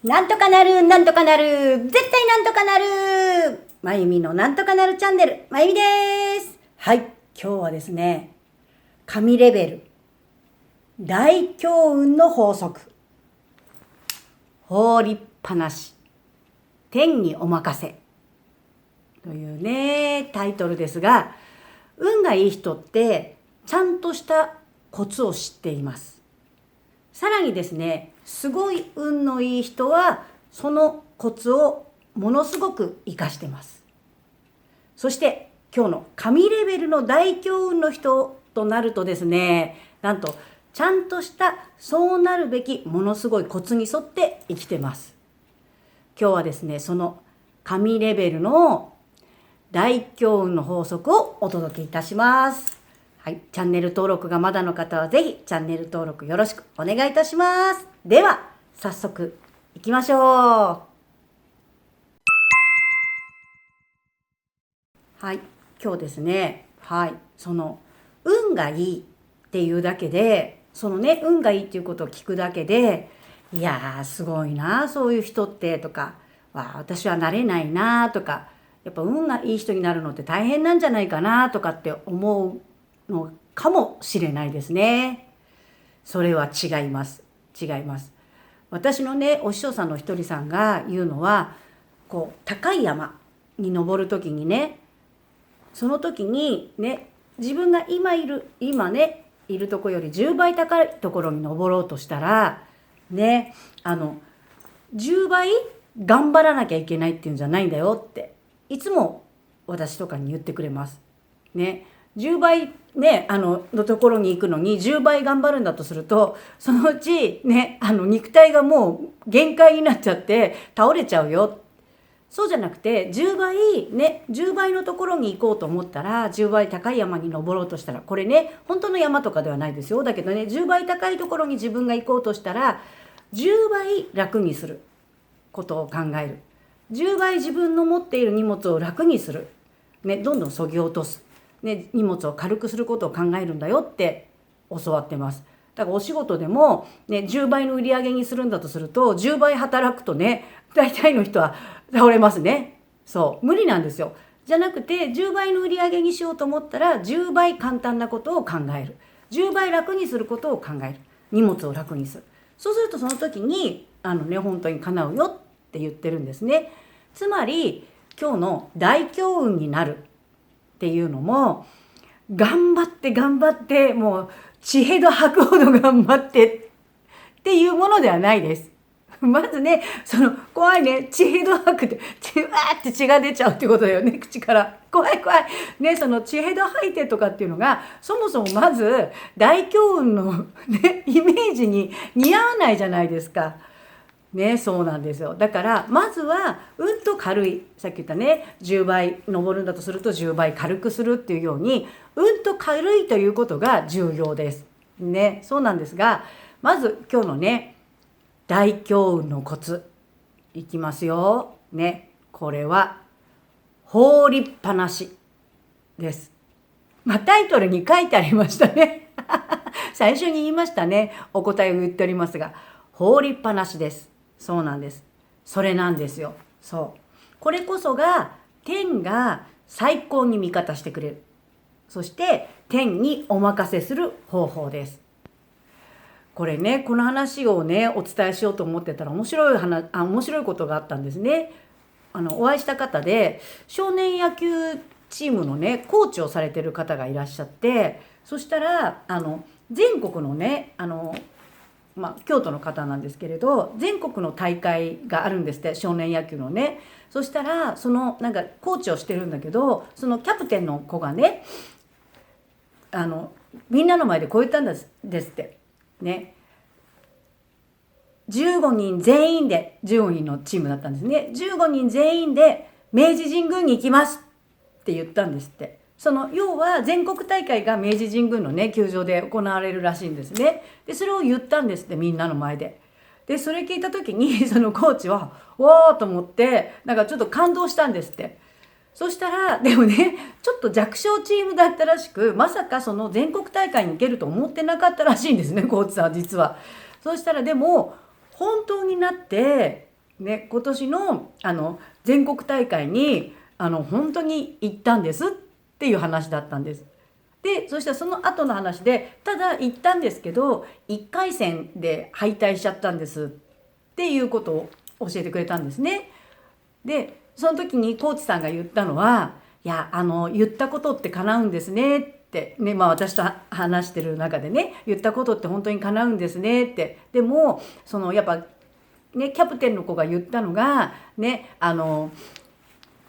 なんとかなる、なんとかなる、絶対なんとかなる。まゆみのなんとかなるチャンネル、まゆみです。はい、今日はですね、神レベル、大強運の法則、放りっぱなし、天にお任せというね、タイトルですが、運がいい人ってちゃんとしたコツを知っています。さらにですね、すごい運のいい人はそのコツをものすごく活かしてます。そして今日の神レベルの大強運の人となるとですね、なんとちゃんとしたそうなるべきものすごいコツに沿って生きてます。今日はですね、その神レベルの大強運の法則をお届けいたします。はい、チャンネル登録がまだの方はぜひチャンネル登録よろしくお願いいたします。では早速いきましょう。はい、今日ですね、はい、その運がいいっていうだけで、そのね、運がいいっていうことを聞くだけで、いやーすごいな、そういう人ってとか、私はなれないなとか、やっぱ運がいい人になるのって大変なんじゃないかなとかって思うのかもしれないですね。それは違います。違います。私のね、お師匠さんの一人さんが言うのは、こう高い山に登る時にね、その時にね、自分が今いるところより10倍高いところに登ろうとしたらね、10倍頑張らなきゃいけないっていうんじゃないんだよっていつも私とかに言ってくれますね。10倍ね、のところに行くのに10倍頑張るんだとすると、そのうちね、肉体がもう限界になっちゃって倒れちゃうよ。そうじゃなくて10倍ね、10倍のところに行こうと思ったら、10倍高い山に登ろうとしたら、これね、本当の山とかではないですよ。だけどね、10倍高いところに自分が行こうとしたら、10倍楽にすることを考える。10倍自分の持っている荷物を楽にする。ね、どんどん削ぎ落とす。ね、荷物を軽くすることを考えるんだよって教わってます。だからお仕事でも、ね、10倍の売り上げにするんだとすると、10倍働くとね、大体の人は倒れますね。そう、無理なんですよ。じゃなくて、10倍の売り上げにしようと思ったら、10倍簡単なことを考える。10倍楽にすることを考える。荷物を楽にする。そうするとその時に、本当に叶うよって言ってるんですね。つまり、今日の大強運になるっていうのも、頑張ってもう血へど吐くほど頑張ってっていうものではないです。まずね、その怖いね、血へど吐くってわーって血が出ちゃうってことだよね、口から。怖いね、その血へど吐いてとかっていうのが、そもそもまず大強運のね、イメージに似合わないじゃないですか。ね、そうなんですよ。だからまずはうんと軽い、さっき言ったね、10倍登るんだとすると10倍軽くするっていうように、うんと軽いということが重要ですね。そうなんですが、まず今日のね、大強運のコツいきますよね。これは放りっぱなしです。タイトルに書いてありましたね。最初に言いましたね。お答えを言っておりますが、放りっぱなしです。そうなんです。それなんですよ。そう。これこそが天が最高に味方してくれる。そして天にお任せする方法です。これね、この話をね、お伝えしようと思ってたら面白いことがあったんですね。お会いした方で、少年野球チームのね、コーチをされてる方がいらっしゃって、そしたら、全国のね、京都の方なんですけれど、全国の大会があるんですって、少年野球のね。そしたら、コーチをしてるんだけど、そのキャプテンの子がね、みんなの前でこう言ったんですってね。15人全員で、15人のチームだったんですね。15人全員で明治神宮に行きますって言ったんですって。要は全国大会が明治神宮のね、球場で行われるらしいんですね。で、それを言ったんですって、みんなの前で。で、それ聞いた時に、そのコーチは、わーと思って、ちょっと感動したんですって。そしたら、でもね、ちょっと弱小チームだったらしく、まさかその全国大会に行けると思ってなかったらしいんですね、コーチさんは実は。そうしたら、でも、本当になってね、今年の全国大会に本当に行ったんですっていう話だったんです。でそしたらその後の話で、ただ行ったんですけど1回戦で敗退しちゃったんですっていうことを教えてくれたんですね。でその時にコーチさんが言ったのは、いや言ったことって叶うんですねってね、私と話してる中でね、言ったことって本当に叶うんですねって。でもやっぱね、キャプテンの子が言ったのがね、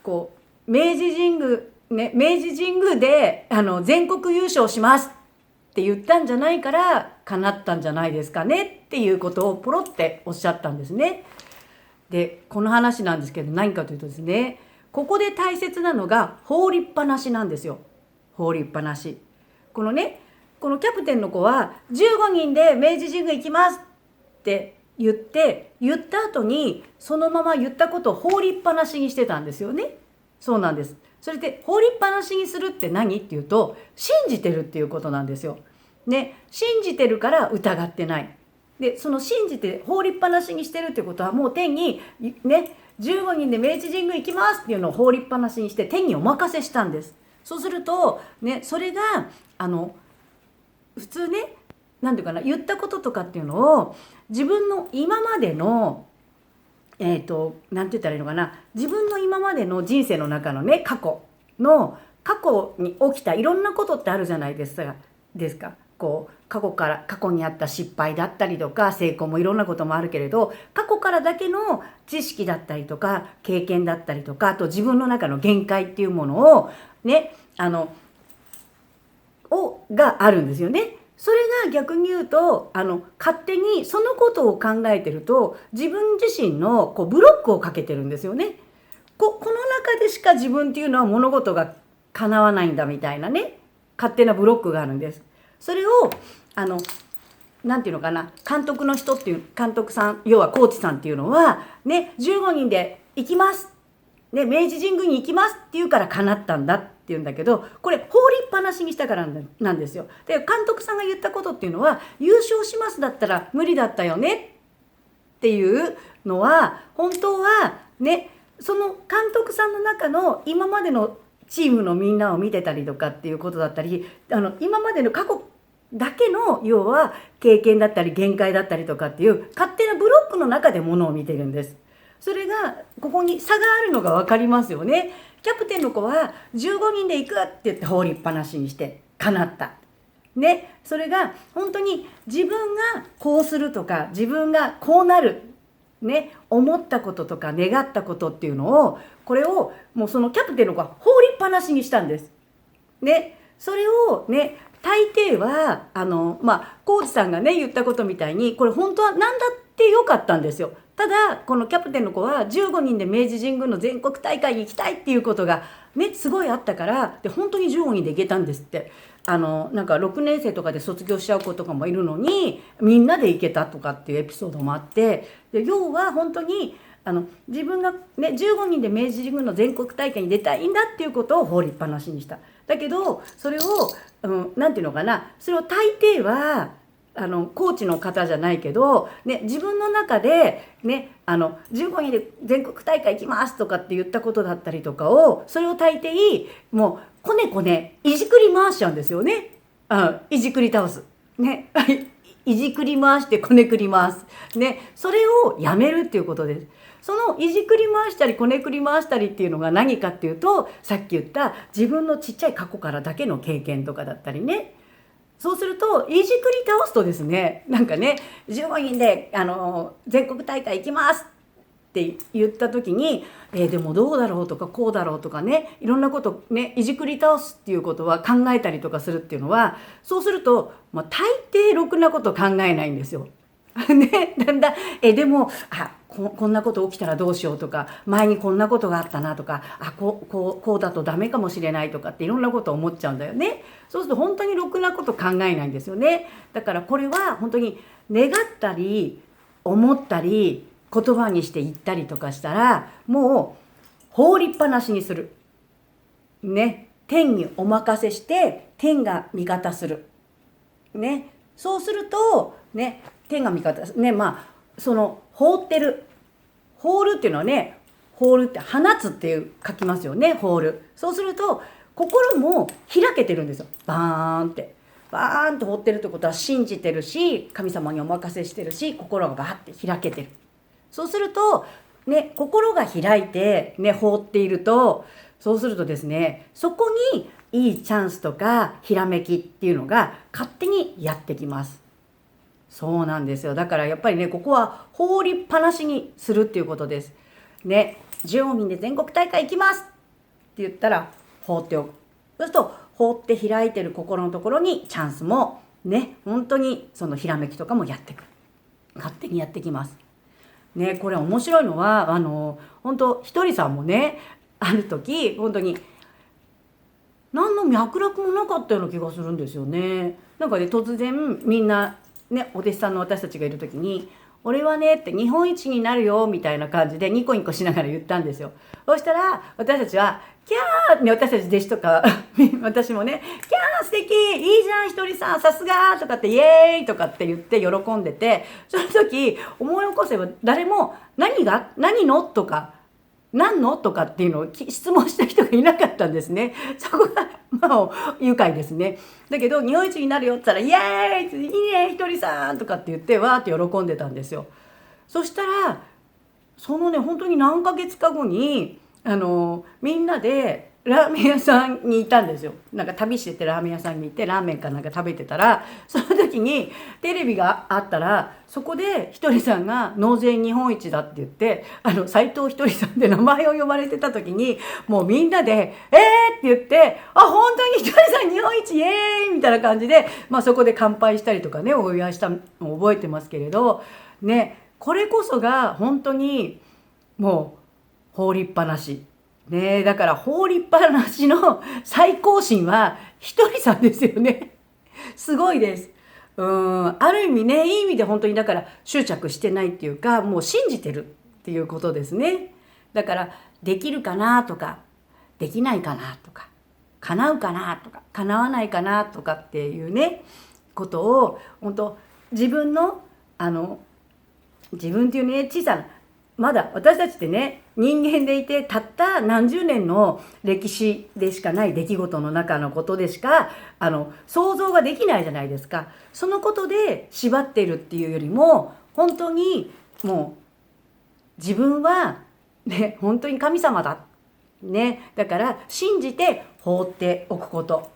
こう明治神宮で全国優勝しますって言ったんじゃないから叶ったんじゃないですかねっていうことをポロっておっしゃったんですね。でこの話なんですけど、何かというとですね、ここで大切なのが放りっぱなしなんですよ。放りっぱなし。このキャプテンの子は15人で明治神宮行きますって言った後にそのまま言ったことを放りっぱなしにしてたんですよね。そうなんです。それで放りっぱなしにするって何っていうと、信じてるっていうことなんですよ。ね、信じてるから疑ってない。でその信じて放りっぱなしにしてるってことは、もう天にね、15人で明治神宮行きますっていうのを放りっぱなしにして天にお任せしたんです。そうするとね、それが普通ね、なんていうかな、言ったこととかっていうのを自分の今までのなんて言ったらいいのかな、自分の今までの人生の中のね、過去に起きたいろんなことってあるじゃないですか。こう過去にあった失敗だったりとか成功もいろんなこともあるけれど、過去からだけの知識だったりとか経験だったりとか、あと自分の中の限界っていうものをね、があるんですよね。それが逆に言うと勝手にそのことを考えてると、自分自身のブロックをかけてるんですよね。この中でしか自分っていうのは物事が叶わないんだみたいなね、勝手なブロックがあるんです。それをなんていうのかな、監督さん、要はコーチさんっていうのはね、15人で行きますね、明治神宮に行きますって言うから叶ったんだって言うんだけど、これ放りっぱなしにしたからなんですよ。で監督さんが言ったことっていうのは、優勝しますだったら無理だったよねっていうのは、本当はね、その監督さんの中の今までのチームのみんなを見てたりとかっていうことだったり、今までの過去だけの要は経験だったり限界だったりとかっていう勝手なブロックの中でものを見てるんです。それがここに差があるのが分かりますよね。キャプテンの子は15人で行くって言って放りっぱなしにして叶ったね。それが本当に自分がこうするとか自分がこうなるね、思ったこととか願ったことっていうのを、これをもうそのキャプテンの子は放りっぱなしにしたんですね。それをね、大抵はコーチさんがね言ったことみたいに、これ本当は何だってよかったんですよ。ただこのキャプテンの子は15人で明治神宮の全国大会に行きたいっていうことがねすごいあったから、で本当に15人で行けたんですって。なんか6年生とかで卒業しちゃう子とかもいるのにみんなで行けたとかっていうエピソードもあって、で要は本当に自分がね15人で明治神宮の全国大会に出たいんだっていうことを放りっぱなしにした。だけどそれをなんていうのかな、それを大抵はコーチの方じゃないけど、ね、自分の中で、ね、15人で全国大会行きますとかって言ったことだったりとかを、それを大抵もうこねいじくり回しちゃうんですよね。いじくり倒す。ね、いじくり回してこねくり回す。ね、それをやめるっていうことです。そのいじくり回したりこねくり回したりっていうのが何かっていうと、さっき言った自分のちっちゃい過去からだけの経験とかだったりね。そうするといじくり倒すとですね、なんかね15人で全国大会行きますって言った時に、でもどうだろうとかこうだろうとかね、いろんなことねいじくり倒すっていうことは考えたりとかするっていうのは、そうすると、大抵ろくなこと考えないんですよ。ね、だんだんでもこんなこと起きたらどうしようとか、前にこんなことがあったなとか、こうだとダメかもしれないとかっていろんなこと思っちゃうんだよね。そうすると本当にろくなこと考えないんですよね。だからこれは本当に願ったり思ったり言葉にして言ったりとかしたら、もう放りっぱなしにするね。天にお任せして天が味方するね。そうするとね、天が味方ね、放ってるホールっていうのはね、ホールって放つっていう書きますよね、ホール。そうすると心も開けてるんですよ。バーンって放ってるってことは信じてるし、神様にお任せしてるし、心がバーって開けてる。そうするとね、心が開いてね、放っていると、そうするとですね、そこにいいチャンスとかひらめきっていうのが勝手にやってきます。そうなんですよ。だからやっぱりね、ここは放りっぱなしにするっていうことです。ね、ジオミンで全国大会行きますって言ったら放っておく。そうすると放って開いてる心のところにチャンスもね、本当にそのひらめきとかもやってくる。勝手にやってきます。ね、これ面白いのは本当ひとりさんもね、ある時本当に何の脈絡もなかったような気がするんですよね。なんかね、突然みんなね、お弟子さんの私たちがいる時に「俺はね」って「日本一になるよ」みたいな感じでニコニコしながら言ったんですよ。そしたら私たちは「キャー」ね、私たち弟子とか私もね「キャー素敵いいじゃんひとりさんさすが」とかって「イエーイ」とかって言って喜んでて、その時思い起こせば誰も「何が何の?」とか何のとかっていうのを質問した人がいなかったんですね。そこがまあ愉快ですね。だけど日本一になるよって言ったらイエーイいいねひとりさんとかって言ってわーって喜んでたんですよ。そしたらそのね本当に何ヶ月か後にみんなでラーメン屋さんにいたんですよ。なんか旅しててラーメン屋さんにいてラーメンかなんか食べてたら、その時にテレビがあったらそこでひとりさんが納税日本一だって言って斉藤ひとりさんで名前を呼ばれてた時にもうみんなで「って言って「あ本当にひとりさん日本一イエーイ!」みたいな感じで、そこで乾杯したりとかねお祝いしたのを覚えてますけれどね、これこそが本当にもう放りっぱなし。ね、だから放りっぱなしの最高神はひとりさんですよね。すごいです。ある意味ね、いい意味で本当にだから執着してないっていうか、もう信じてるっていうことですね。だからできるかなとか、できないかなとか、叶うかなとか、叶わないかなとかっていうね、ことを本当自分の自分っていうね小さなまだ私たちってね人間でいてたった何十年の歴史でしかない出来事の中のことでしか想像ができないじゃないですか。そのことで縛っているっていうよりも本当にもう自分はね本当に神様だね、だから信じて放っておくこと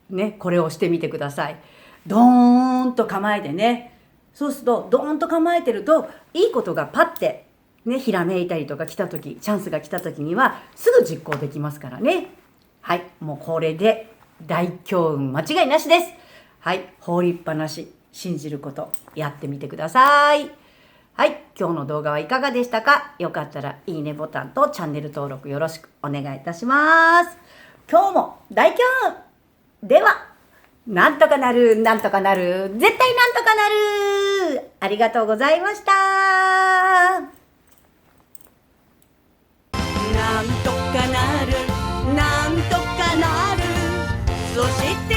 ね、これをしてみてください。ドーンと構えてね、そうするとドーンと構えてるといいことがパッてね、ひらめいたりとか来た時、チャンスが来た時にはすぐ実行できますからね。はい、もうこれで大強運間違いなしです。はい、放りっぱなし、信じることやってみてください。はい、今日の動画はいかがでしたか？よかったらいいねボタンとチャンネル登録よろしくお願いいたします。今日も大強運では、なんとかなる、なんとかなる、絶対なんとかなる。ありがとうございました。なんとかなる、なんとかなる、そして